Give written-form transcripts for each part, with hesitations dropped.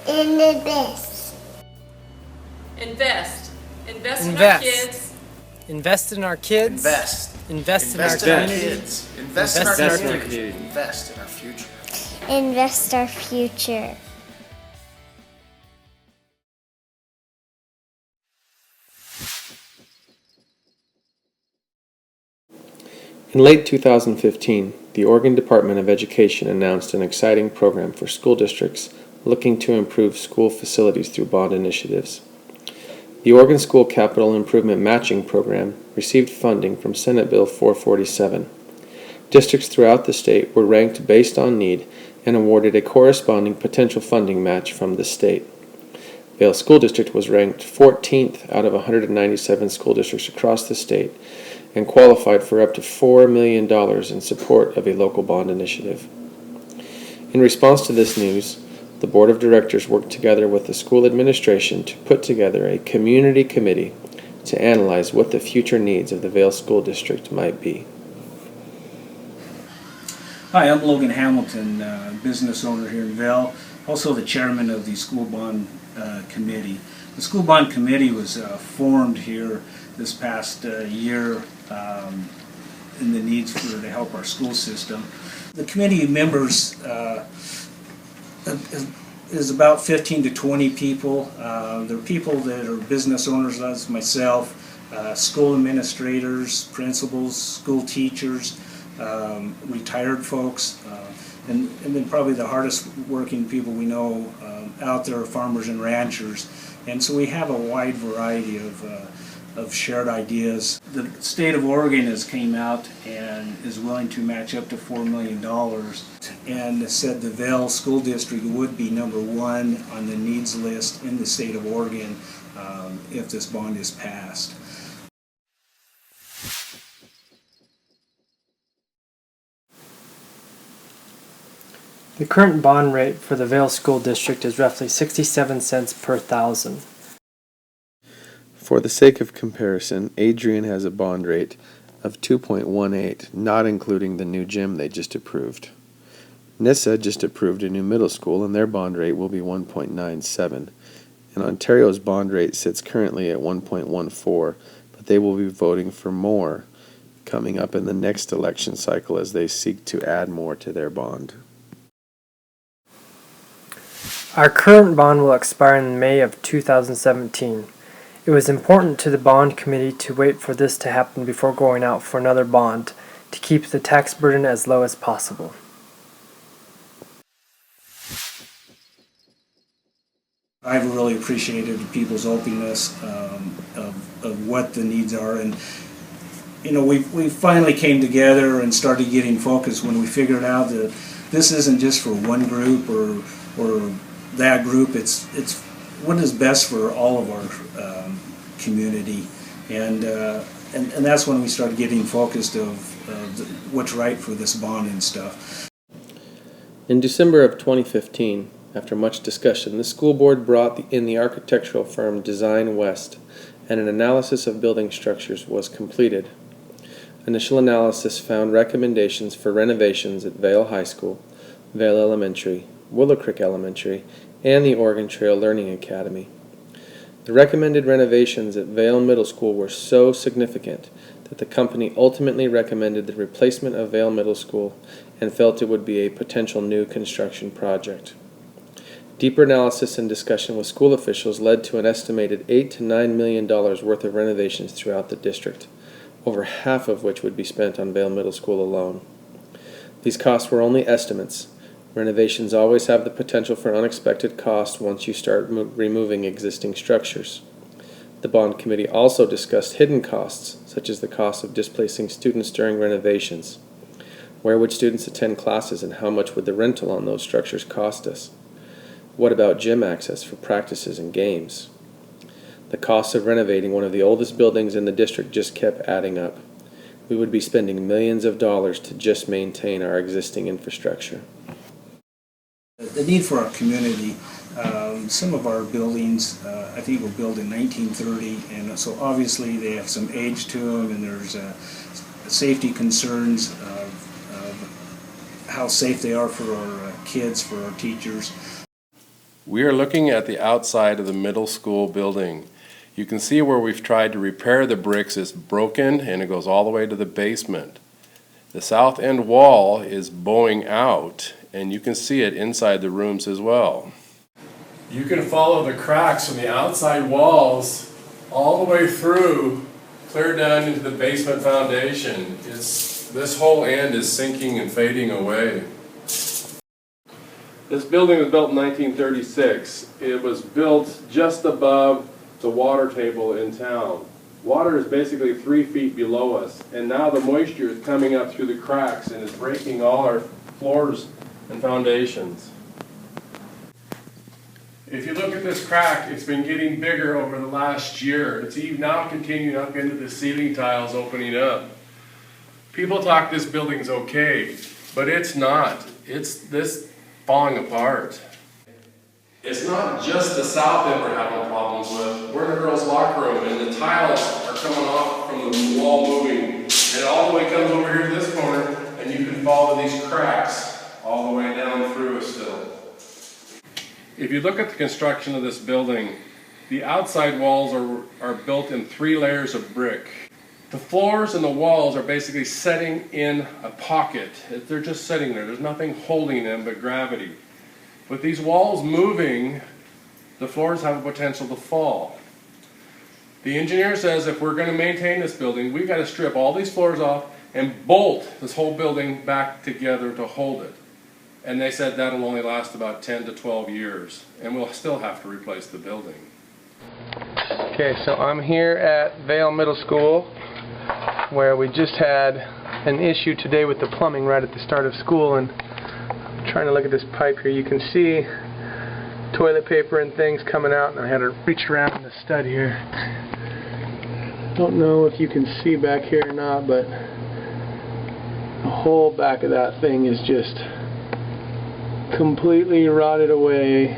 Invest. Invest. Invest in our kids. Invest in our kids. Invest in our communities. Invest in our community. Invest in our future. Invest our future. In late 2015, the Oregon Department of Education announced an exciting program for school districts looking to improve school facilities through bond initiatives. The Oregon School Capital Improvement Matching Program received funding from Senate Bill 447. Districts throughout the state were ranked based on need and awarded a corresponding potential funding match from the state. Vale School District was ranked 14th out of 197 school districts across the state and qualified for up to $4 million in support of a local bond initiative. In response to this news, the Board of Directors worked together with the school administration to put together a community committee to analyze what the future needs of the Vale School District might be. Hi, I'm Logan Hamilton, business owner here in Vale, also the chairman of the School Bond Committee. The School Bond Committee was formed here this past year in the needs to help our school system. The committee members is about 15 to 20 people. They're people that are business owners, as myself, school administrators, principals, school teachers, retired folks, and then probably the hardest working people we know out there are farmers and ranchers. And so we have a wide variety of shared ideas. The state of Oregon has came out and is willing to match up to $4 million and said the Vale School District would be #1 on the needs list in the state of Oregon if this bond is passed. The current bond rate for the Vale School District is roughly 67 cents per thousand. For the sake of comparison, Adrian has a bond rate of 2.18, not including the new gym they just approved. Nissa just approved a new middle school and their bond rate will be 1.97. And Ontario's bond rate sits currently at 1.14, but they will be voting for more coming up in the next election cycle as they seek to add more to their bond. Our current bond will expire in May of 2017. It was important to the bond committee to wait for this to happen before going out for another bond to keep the tax burden as low as possible. I've really appreciated people's openness of what the needs are, and you know, we finally came together and started getting focused when we figured out that this isn't just for one group or that group. It's what is best for all of our community, and that's when we started getting focused of what's right for this bond and stuff. In December of 2015, after much discussion, the school board brought in the architectural firm Design West, and an analysis of building structures was completed. Initial analysis found recommendations for renovations at Vale High School, Vale Elementary, Willow Creek Elementary, and the Oregon Trail Learning Academy. The recommended renovations at Vale Middle School were so significant that the company ultimately recommended the replacement of Vale Middle School and felt it would be a potential new construction project. Deeper analysis and discussion with school officials led to an estimated $8 to $9 million worth of renovations throughout the district, over half of which would be spent on Vale Middle School alone. These costs were only estimates. Renovations always have the potential for unexpected costs once you start removing existing structures. The bond committee also discussed hidden costs, such as the cost of displacing students during renovations. Where would students attend classes and how much would the rental on those structures cost us? What about gym access for practices and games? The cost of renovating one of the oldest buildings in the district just kept adding up. We would be spending millions of dollars to just maintain our existing infrastructure. The need for our community, some of our buildings, I think were built in 1930, and so obviously they have some age to them, and there's safety concerns of how safe they are for our kids, for our teachers. We are looking at the outside of the middle school building. You can see where we've tried to repair the bricks is broken and it goes all the way to the basement. The south end wall is bowing out and you can see it inside the rooms as well. You can follow the cracks from the outside walls all the way through, clear down into the basement foundation. This whole end is sinking and fading away. This building was built in 1936. It was built just above the water table in town. Water is basically 3 feet below us, and now the moisture is coming up through the cracks and is breaking all our floors and foundations. If you look at this crack, it's been getting bigger over the last year. It's even now continuing up into the ceiling tiles opening up. People talk this building's okay, but it's not. It's this falling apart. It's not just the south end we're having problems with. We're in the girls' locker room and the tiles are coming off from the wall moving. And it all the way comes over here to this corner and you can follow these cracks all the way down through it still. If you look at the construction of this building, the outside walls are built in 3 layers of brick. The floors and the walls are basically setting in a pocket. They're just sitting there. There's nothing holding them but gravity. With these walls moving, the floors have a potential to fall. The engineer says if we're going to maintain this building, we've got to strip all these floors off and bolt this whole building back together to hold it. And they said that'll only last about 10 to 12 years, and we'll still have to replace the building. Okay, so I'm here at Vale Middle School, where we just had an issue today with the plumbing right at the start of school, and I'm trying to look at this pipe here. You can see toilet paper and things coming out, and I had to reach around the stud here. Don't know if you can see back here or not, but the whole back of that thing is just completely rotted away.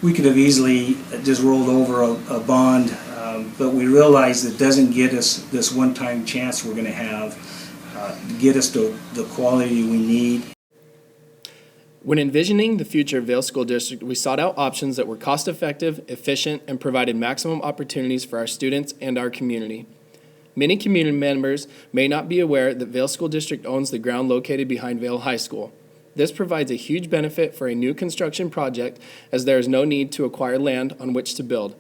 We could have easily just rolled over a bond, but we realized it doesn't get us this one-time chance we're going to have to get us to the quality we need. When envisioning the future of Vale School District, we sought out options that were cost-effective, efficient, and provided maximum opportunities for our students and our community. Many community members may not be aware that Vale School District owns the ground located behind Vale High School. This provides a huge benefit for a new construction project, as there is no need to acquire land on which to build.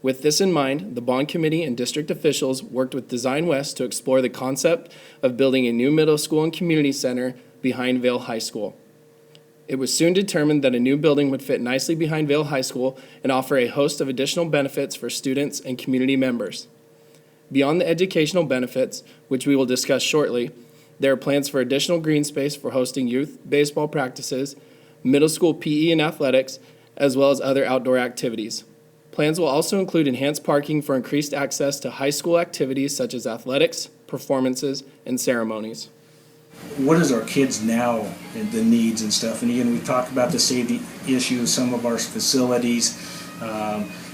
With this in mind, the bond committee and district officials worked with Design West to explore the concept of building a new middle school and community center behind Vale High School. It was soon determined that a new building would fit nicely behind Vale High School and offer a host of additional benefits for students and community members. Beyond the educational benefits, which we will discuss shortly, there are plans for additional green space for hosting youth baseball practices, middle school PE and athletics, as well as other outdoor activities. Plans will also include enhanced parking for increased access to high school activities such as athletics, performances, and ceremonies. What is our kids now and the needs and stuff? And again, we talked about the safety issues, some of our facilities,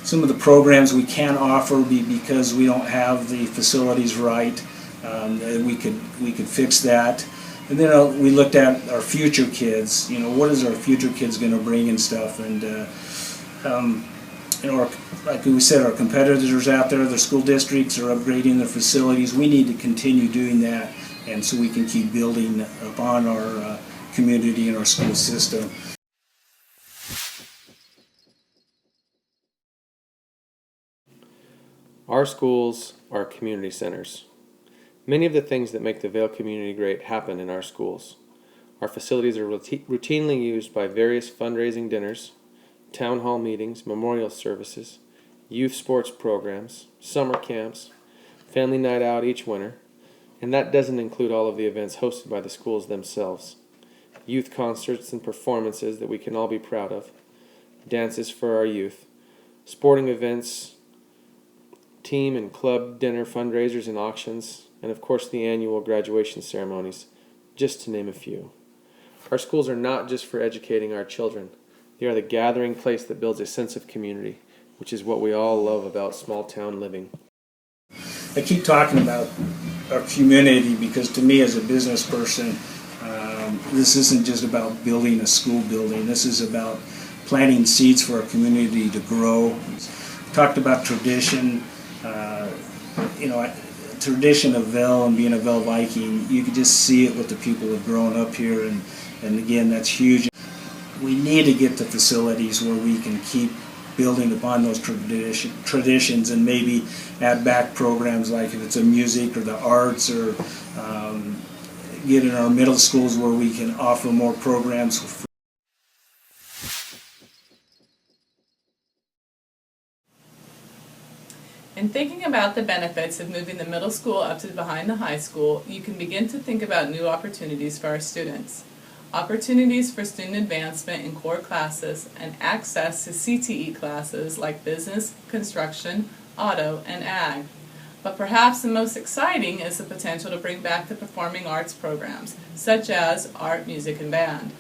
some of the programs we can't offer because we don't have the facilities right. We could fix that. And then we looked at our future kids. You know, what is our future kids going to bring and stuff? And you know, like we said, our competitors out there, the school districts are upgrading their facilities. We need to continue doing that, and so we can keep building upon our community and our school system. Our schools are community centers. Many of the things that make the Vale community great happen in our schools. Our facilities are routinely used by various fundraising dinners, town hall meetings, memorial services, youth sports programs, summer camps, family night out each winter, and that doesn't include all of the events hosted by the schools themselves. Youth concerts and performances that we can all be proud of, dances for our youth, sporting events, team and club dinner fundraisers and auctions, and of course the annual graduation ceremonies, just to name a few. Our schools are not just for educating our children. They are the gathering place that builds a sense of community, which is what we all love about small town living. I keep talking about our community because to me as a business person, this isn't just about building a school building. This is about planting seeds for our community to grow. Talked about tradition, tradition of Vale and being a Vale Viking. You can just see it with the people who have grown up here, and again, that's huge. We need to get the facilities where we can keep building upon those traditions and maybe add back programs like if it's a music or the arts or get in our middle schools where we can offer more programs for free. In thinking about the benefits of moving the middle school up to behind the high school, you can begin to think about new opportunities for our students. Opportunities for student advancement in core classes and access to CTE classes like business, construction, auto, and ag. But perhaps the most exciting is the potential to bring back the performing arts programs, such as art, music, and band.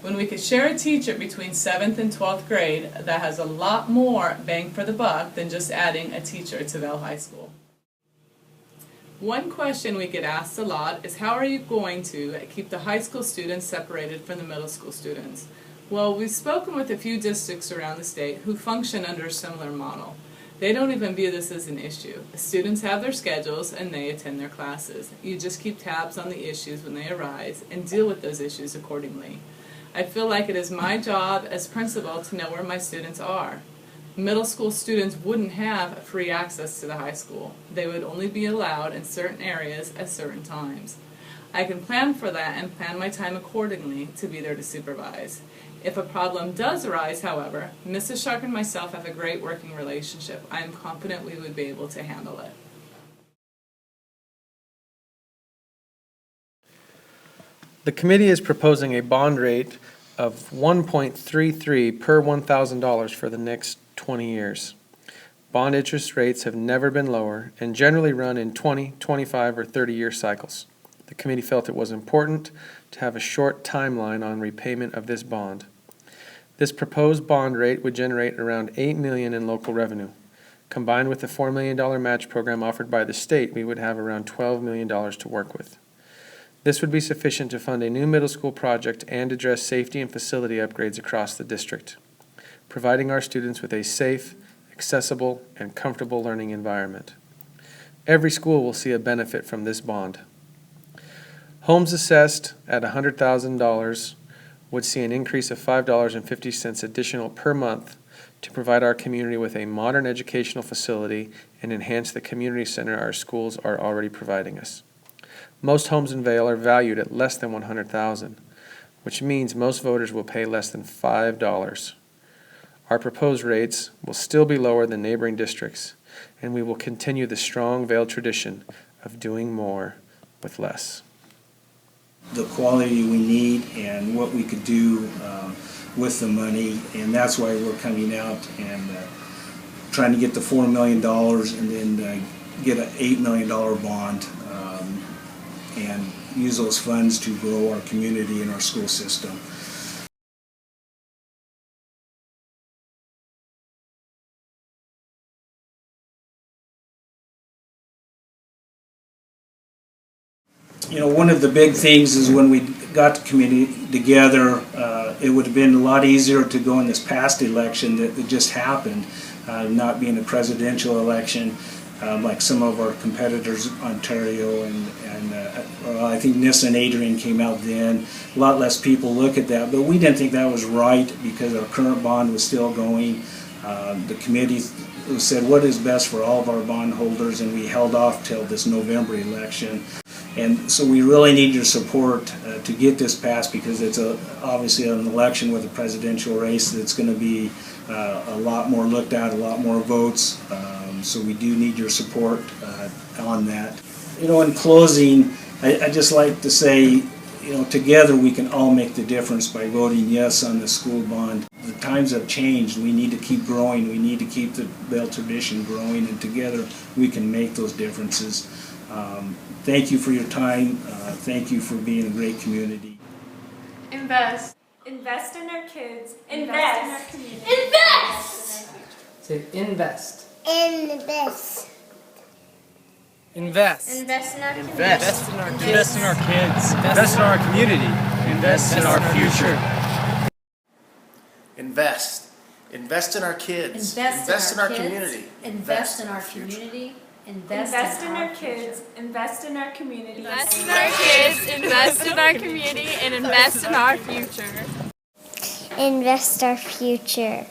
When we could share a teacher between 7th and 12th grade, that has a lot more bang for the buck than just adding a teacher to Vale High School. One question we get asked a lot is how are you going to keep the high school students separated from the middle school students? Well, we've spoken with a few districts around the state who function under a similar model. They don't even view this as an issue. The students have their schedules and they attend their classes. You just keep tabs on the issues when they arise and deal with those issues accordingly. I feel like it is my job as principal to know where my students are. Middle school students wouldn't have free access to the high school. They would only be allowed in certain areas at certain times. I can plan for that and plan my time accordingly to be there to supervise. If a problem does arise, however, Mrs. Shark and myself have a great working relationship. I am confident we would be able to handle it. The committee is proposing a bond rate of 1.33 per $1,000 for the next 20 years. Bond interest rates have never been lower and generally run in 20, 25, or 30-year cycles. The committee felt it was important to have a short timeline on repayment of this bond. This proposed bond rate would generate around $8 million in local revenue. Combined with the $4 million match program offered by the state, we would have around $12 million to work with. This would be sufficient to fund a new middle school project and address safety and facility upgrades across the district, providing our students with a safe, accessible, and comfortable learning environment. Every school will see a benefit from this bond. Homes assessed at $100,000 would see an increase of $5.50 additional per month to provide our community with a modern educational facility and enhance the community center our schools are already providing us. Most homes in Vale are valued at less than $100,000, which means most voters will pay less than $5. Our proposed rates will still be lower than neighboring districts, and we will continue the strong Vale tradition of doing more with less. The quality we need and what we could do with the money, and that's why we're coming out and trying to get the $4 million and then get an $8 million bond and use those funds to grow our community and our school system. You know, one of the big things is when we got the committee together, it would have been a lot easier to go in this past election that just happened, not being a presidential election like some of our competitors, Ontario and I think Nissa and Adrian came out then. A lot less people look at that, but we didn't think that was right because our current bond was still going. The committee said what is best for all of our bondholders, and we held off till this November election. And so we really need your support to get this passed because it's obviously an election with a presidential race that's going to be a lot more looked at, a lot more votes. So we do need your support on that. You know, in closing, I just like to say, you know, together we can all make the difference by voting yes on the school bond. The times have changed. We need to keep growing. We need to keep the Vale tradition growing, and together we can make those differences. Thank you for your time. Thank you for being a great community. Invest. Invest in our kids. Invest in our community. Invest! Say invest. Invest. Invest. Invest in our community. Invest in our kids. Invest in our kids. Invest in our community. Invest in our future. Invest. Invest in our kids. Invest in our community. Invest in our community. Invest in our kids. Invest in our community. Invest in our kids, invest in our community, and invest in our future. Invest our future.